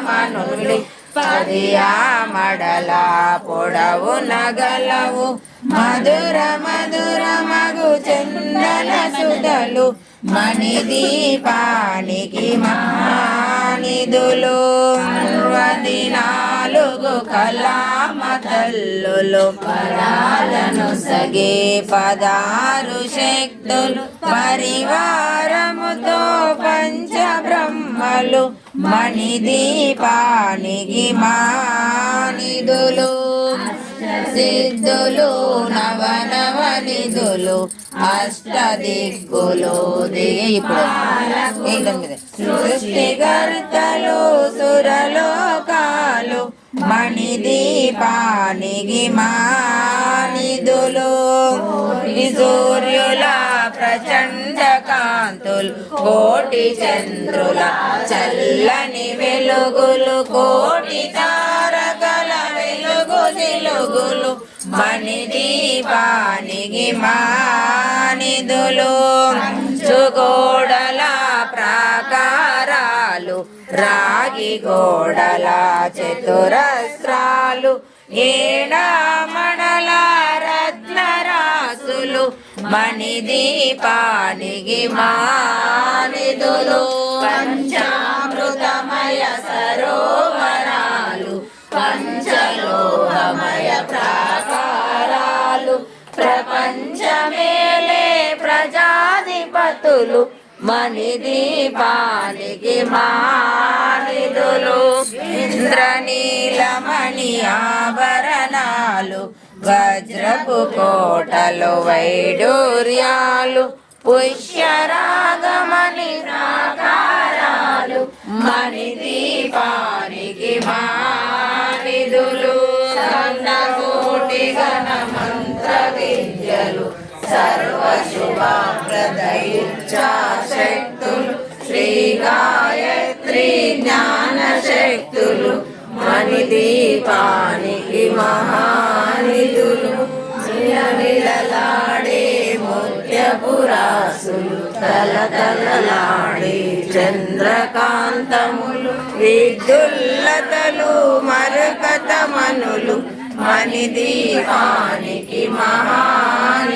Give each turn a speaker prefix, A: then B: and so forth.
A: మనులు 10 మడల పొడవు నగలవు మధుర మధుర మగు చందన సుధలు మణిదీపానికి మహానిధులు 64 కళామతల్లులు పరాలను సగే 16 శక్తులు పరివారముతో పంచబ్రహ్మలు మణిదీపానికి మానిధులు సిద్ధులు నవనవనిధులు అష్టదిక్కులు ఇప్పుడు సృష్టికర్తలు సురలోకాలు మణిదీపానికి మానిధులు సూర్యుల ప్రచండ కాంతులు కోటి చంద్రుల చల్లని వెలుగులు కోటి తారకల వెలుగు జిలుగులు మణిదీపానికి మానిధులు చుగోడల ప్రాకారాలు రాగి గోడల చతురస్రాలు ఏడామణల రత్నరాసులు మణిదీపానికి మానిధులు పంచామృతమయ సరోవరాలు పంచలోహమయ ప్రాకారాలు ప్రపంచమేలే ప్రజాధిపతులు మణిదీపానికి మానిధులు ఇంద్రనీలమణి ఆభరణాలు వజ్రపు కోటలు వైడూర్యాలు పుష్యరాగమణి ప్రాకారాలు మణిదీపానికి మానిధులు సన్నకోటి గణ మంత్ర విద్యలు సర్వశుభప్రద ఇచ్ఛాశక్తులు శ్రీ గాయత్రి జ్ఞాన శక్తులు మణిదీపానికి మహానిధులు విలవిలలాడే ముత్యపురాసులు తలతలలాడే చంద్రకాంతములు విద్యుల్లతలు మరకతమనులు మణిదీపానికి మహాని